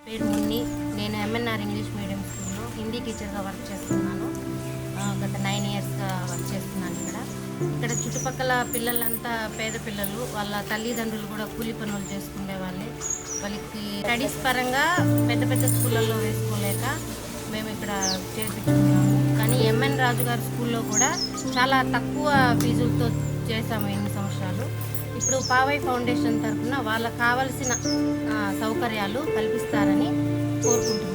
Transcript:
పేరు మున్ని. నేను MNR English medium స్కూల్లో హిందీ టీచర్గా వర్క్ చేస్తున్నాను. గత 9 ఇయర్స్గా వర్క్ చేస్తున్నాను ఇక్కడ చుట్టుపక్కల పిల్లలంతా పేద పిల్లలు, వాళ్ళ తల్లిదండ్రులు కూడా కూలి పనులు చేసుకునే వాళ్ళే. వాళ్ళకి స్టడీస్ పరంగా పెద్ద పెద్ద స్కూళ్ళల్లో వేసుకోలేక మేము ఇక్కడ చేర్పించుకున్నాము. కానీ ఎంఎన్ రాజు గారి స్కూల్లో కూడా చాలా తక్కువ ఫీజులతో చేశాము ఎన్ని సంవత్సరాలు. ఇప్పుడు పావై ఫౌండేషన్ తరఫున వాళ్ళకు కావలసిన సౌకర్యాలు కల్పిస్తారని కోరుకుంటున్నాను.